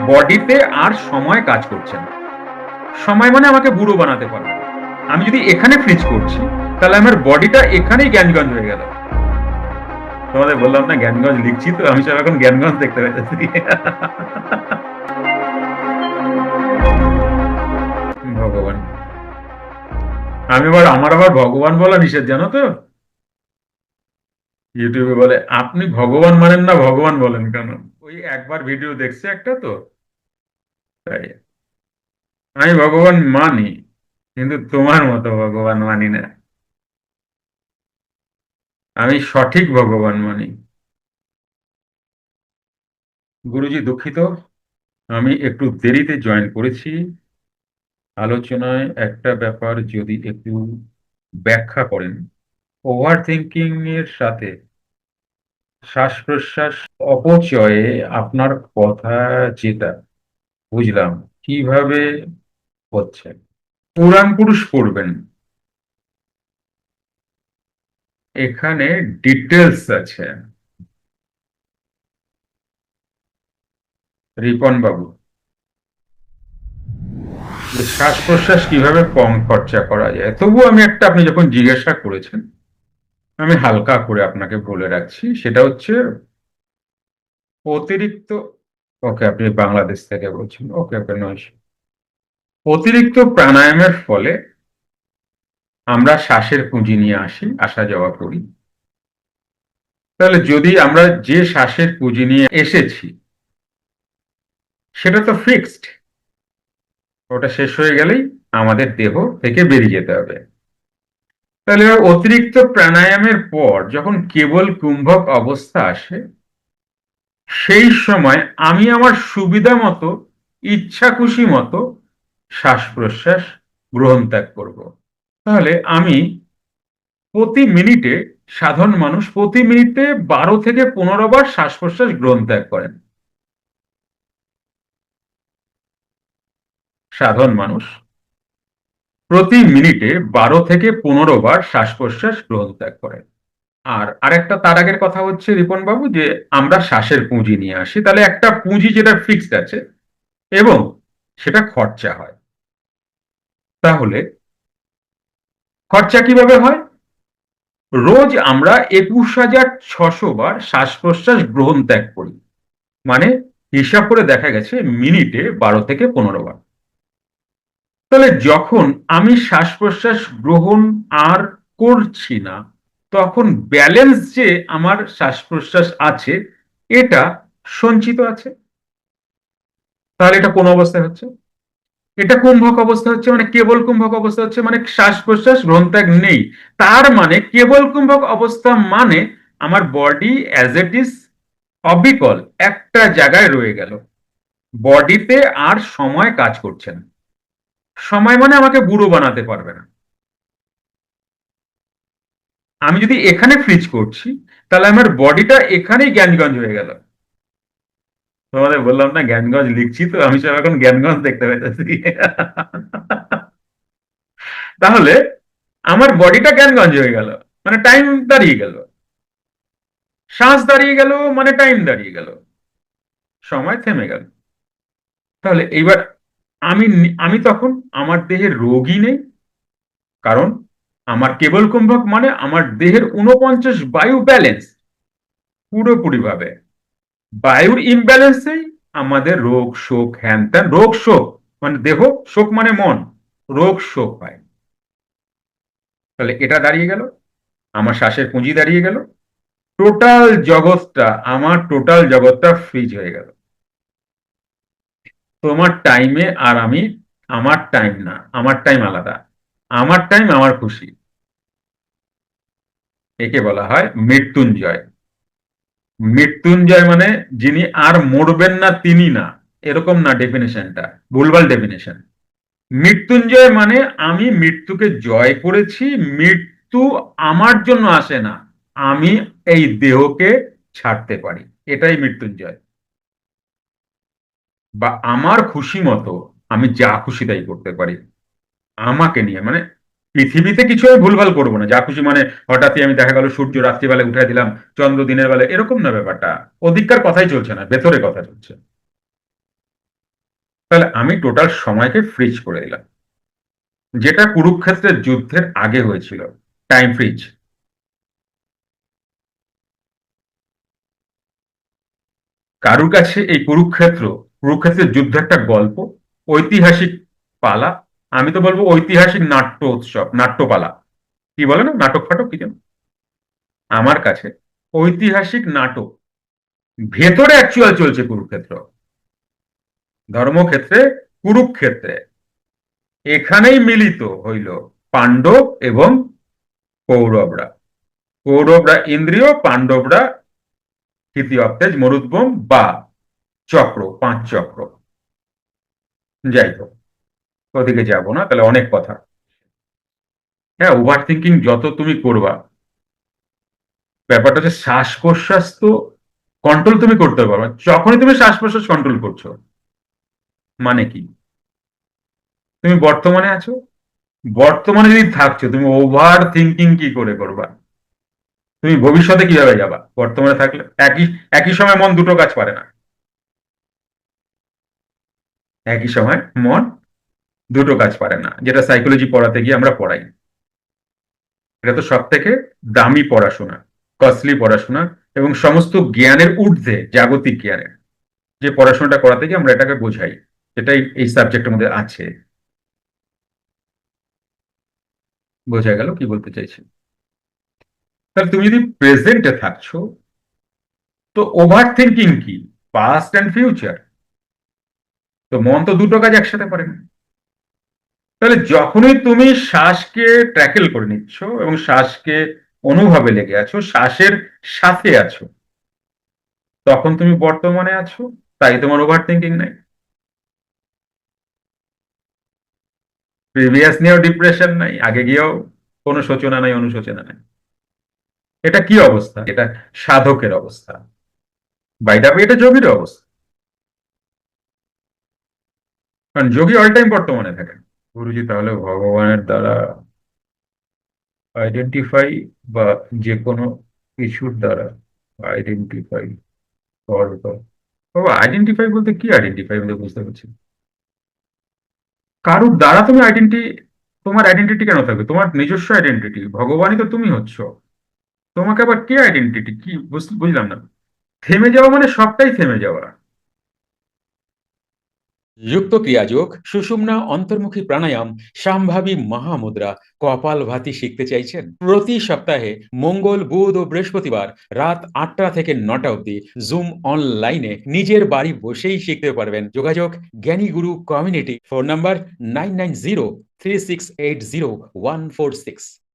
বডিতে আর সময় কাজ করছে না। সময় মানে আমাকে বুড়ো বানাতে পারবে না। আমি যদি এখানে ফ্রিজ করছি, তাহলে আমার বডিটা এখানেই জ্ঞানগঞ্জ হয়ে গেল। তোমাদের বললাম না জ্ঞানগঞ্জ লিখছি, তো আমি সব এখন জ্ঞানগঞ্জ দেখতে পাইতেছি। ভগবান, আমার আবার ভগবান বলা নিষেধ, জানো তো। ইউটিউবে বলে আপনি ভগবান মানেন না, ভগবান বলেন কেন? ওই একবার ভিডিও দেখছে একটা, তো তাই। আমি ভগবান মানি, কিন্তু তোমার মতো ভগবান মানি না। আমি সঠিক ভগবান মানি। গুরুজি দুঃখিত, আমি একটু দেরিতে জয়েন করেছি। আলোচনায় একটা ব্যাপার যদি একটু ব্যাখ্যা করেন। ওভার থিঙ্কিং এর সাথে শ্বাস প্রশ্বাস অপচয়ে আপনার কথা যেটা বুঝলাম কিভাবে হচ্ছে। পুরাণ পুরুষ পড়বেন, এখানে ডিটেলস আছে। রিপন বাবু, যে শ্বাস প্রশ্বাস কিভাবে কম খরচা করা যায়, তবু আমি একটা, আপনি যখন জিজ্ঞাসা করেছেন, আমি হালকা করে আপনাকে বলে রাখছি। সেটা হচ্ছে অতিরিক্ত, ওকে আপনি বাংলাদেশ থেকে বলছেন, ওকে ওকে নয়, অতিরিক্ত প্রাণায়ামের ফলে আমরা শ্বাসের পুঁজি নিয়ে আসা যাওয়া করি। তাহলে যদি আমরা যে শ্বাসের পুঁজি নিয়ে এসেছি সেটা তো ফিক্সড, ওটা শেষ হয়ে গেলেই আমাদের দেহ থেকে বেরিয়ে যেতে হবে। তাহলে অতিরিক্ত প্রাণায়ামের পর যখন কেবল কুম্ভক অবস্থা আসে, সেই সময় আমি আমার সুবিধা মতো, ইচ্ছা খুশি মতো শ্বাস প্রশ্বাস গ্রহণ ত্যাগ করব। তাহলে আমি প্রতি মিনিটে, সাধারণ মানুষ প্রতি মিনিটে 12 থেকে 15 বার শ্বাস প্রশ্বাস গ্রহণ ত্যাগ করেন। সাধারণ মানুষ প্রতি মিনিটে 12 থেকে 15 বার শ্বাস প্রশ্বাস গ্রহণ ত্যাগ করেন। আর আরেকটা তার আগের কথা হচ্ছে রিপন বাবু, যে আমরা শ্বাসের পুঁজি নিয়ে আসি, তাহলে একটা পুঁজি যেটা ফিক্সড আছে এবং সেটা খরচা হয়। তাহলে খরচা কিভাবে হয়? রোজ আমরা 21,600 বার শ্বাস প্রশ্বাস গ্রহণ ত্যাগ করি, মানে হিসাব করে দেখা গেছে মিনিটে 12 থেকে 15 বার। তাহলে যখন আমি শ্বাস প্রশ্বাস গ্রহণ আর করছি না, তখন ব্যালেন্স যে আমার শ্বাস প্রশ্বাস আছে, এটা সঞ্চিত আছে। তাহলে এটা কোন অবস্থায় হচ্ছে? এটা কুম্ভক অবস্থা হচ্ছে, মানে কেবল কুম্ভক অবস্থা হচ্ছে, মানে শ্বাস প্রশ্বাস গ্রহণ ত্যাগ নেই। তার মানে কেবল কুম্ভক অবস্থা মানে আমার বডি অ্যাজ ইট ইজ অবিকল একটা জায়গায় রয়ে গেল। বডিতে আর সময় কাজ করছে না। সময় মানে আমাকে বুড়ো বানাতে পারবে না। আমি যদি এখানে ফ্রিজ করছি, তাহলে আমার বডিটা এখানেই জ্ঞানগঞ্জ হয়ে গেল। তোমাদের বললাম না জ্ঞানগঞ্জ লিখছি, তো আমি সব এখন জ্ঞানগঞ্জ দেখতে পাইতেছি। তাহলে আমার বডিটা জ্ঞানগঞ্জ হয়ে গেল, মানে টাইম দাঁড়িয়ে গেল। শ্বাস দাঁড়িয়ে গেল, মানে টাইম দাঁড়িয়ে গেল, সময় থেমে গেল। তাহলে এইবার আমি আমি তখন আমার দেহের রোগই নেই, কারণ আমার কেবল কুম্ভক মানে আমার দেহের 49 বায়ু ব্যালেন্স পুরোপুরি ভাবে। বায়ুর ইমব্যালেন্সেই আমাদের রোগ শোক হ্যান ত্যান, রোগ শোক মানে দেহ, শোক মানে মন, রোগ শোক হয়। তাহলে এটা দাঁড়িয়ে গেল, আমার শ্বাসের পুঁজি দাঁড়িয়ে গেল, টোটাল জগৎটা ফ্রিজ হয়ে গেল। তোমার টাইমে আর আমি, আমার টাইম না, আমার টাইম আলাদা, আমার টাইম আমার খুশি। একে বলা হয় মৃত্যুঞ্জয়। মৃত্যুঞ্জয় মানে যিনি আর মরবেন না তিনি না, এরকম না ডেফিনেশনটা, ভুলভাল ডেফিনেশন। মৃত্যুঞ্জয় মানে আমি মৃত্যুকে জয় করেছি, মৃত্যু আমার জন্য আসে না, আমি এই দেহকে ছাড়তে পারি, এটাই মৃত্যুঞ্জয়। বা আমার খুশি মতো আমি যা খুশি তাই করতে পারি আমাকে নিয়ে, মানে পৃথিবীতে কিছু আমি ভুলভাল করবো না, যা খুশি মানে হঠাৎই আমি দেখা গেল সূর্য রাত্রিবেলায় উঠাই দিলাম, চন্দ্র দিনের বেলায়, এরকম না ব্যাপারটা। অধিকার কথাই চলছে না, ভেতরে কথা চলছে। তাহলে আমি টোটাল সময়কে ফ্রিজ করে দিলাম, যেটা কুরুক্ষেত্রের যুদ্ধের আগে হয়েছিল, টাইম ফ্রিজ। কারুর কাছে এই কুরুক্ষেত্রের যুদ্ধ একটা গল্প, ঐতিহাসিক পালা, আমি তো বলবো ঐতিহাসিক নাট্য উৎসব, নাট্যপালা, কি বলে না, নাটক ফাটক কি যেন, আমার কাছে ঐতিহাসিক নাটক। ভেতরে অ্যাকচুয়াল চলছে কুরুক্ষেত্র, ধর্মক্ষেত্রে, কুরুক্ষেত্রে। এখানেই মিলিত হইল পাণ্ডব এবং কৌরবরা। কৌরবরা ইন্দ্রিয়, পাণ্ডবরা তৃতীয় অব্দেজ, মরুদ্গম বা চক্র, 5 চক্র। যাই হোক, ওদিকে যাবো না, তাহলে অনেক কথা। হ্যাঁ, ওভার থিঙ্কিং যত তুমি করবা, ব্যাপারটা হচ্ছে শ্বাস প্রশ্বাস তো কন্ট্রোল তুমি করতে পারবে, যখনই তুমি শ্বাস প্রশ্বাস কন্ট্রোল করছো, মানে কি, তুমি বর্তমানে আছো, বর্তমানে যদি থাকছো, তুমি ওভার থিঙ্কিং কি করে করবা? তুমি ভবিষ্যতে কিভাবে যাবা বর্তমানে থাকলে? একই একই সময় মন দুটো কাজ পারে না, একই সময় মন দুটো কাজ পারে না, যেটা সাইকোলজি পড়াতে গিয়ে আমরা পড়াই। এটা তো সব থেকে দামি পড়াশোনা, কস্টলি পড়াশোনা, এবং সমস্ত জ্ঞানের ঊর্ধ্বে জাগতিক জ্ঞানের যে পড়াশোনাটা করাতে গিয়ে আমরা এটাকে বোঝাই, এটাই এই সাবজেক্টের মধ্যে আছে। বোঝা গেল কি বলতে চাইছি? তাহলে তুমি যদি প্রেজেন্টে থাকছো, তো ওভার থিঙ্কিং কি? Past and future. তো মন তো দুটো কাজ একসাথে পারে না। তাহলে যখনই তুমি শ্বাসকে ট্র্যাকেল করে নিচ্ছ এবং শ্বাসকে অনুভবে লেগে আছো, শ্বাসের সাথে আছো, তখন তুমি বর্তমানে আছো, তাই তোমার ওভার থিঙ্কিং নাই। প্রিভিয়াস নিয়েও ডিপ্রেশন নাই, আগে গিয়েও কোনো শোচনা নাই, অনুশোচনা নাই। এটা কি অবস্থা? এটা সাধকের অবস্থা, বাইদাবে এটা যোগীর অবস্থা। কারণ যোগী অল টাইম বর্তমানে থাকেন। গুরুজি তাহলে ভগবানের দ্বারা আইডেন্টিফাই, বা যে কোনো কিছুর দ্বারা আইডেন্টিফাই করবা। বাবা, আইডেন্টিফাই বলতে কি আইডেন্টিফাই বলতে বুঝতে পারছি না। কারুর দ্বারা তুমি তোমার আইডেন্টিটি কেন থাকবে? তোমার নিজস্ব আইডেন্টিটি, ভগবানই তো তুমি হচ্ছ। তোমাকে আবার কে আইডেন্টিটি কি, বুঝলাম না। থেমে যাওয়া মানে সবটাই থেমে যাওয়া। যুক্ত ক্রিয়াযোগ, সুষুম্না অন্তর্মুখী প্রাণায়াম, সম্ভাবী মহামুদ্রা, কপালভাতি শিখতে চাইছেন? প্রতি সপ্তাহে মঙ্গল, বুধ ও বৃহস্পতিবার রাত 8টা থেকে 9টা অবধি জুম অনলাইনে নিজের বাড়ি বসেই শিখতে পারবেন। যোগাযোগ জ্ঞানী গুরু কমিউনিটি, ফোন নাম্বার 9903680146।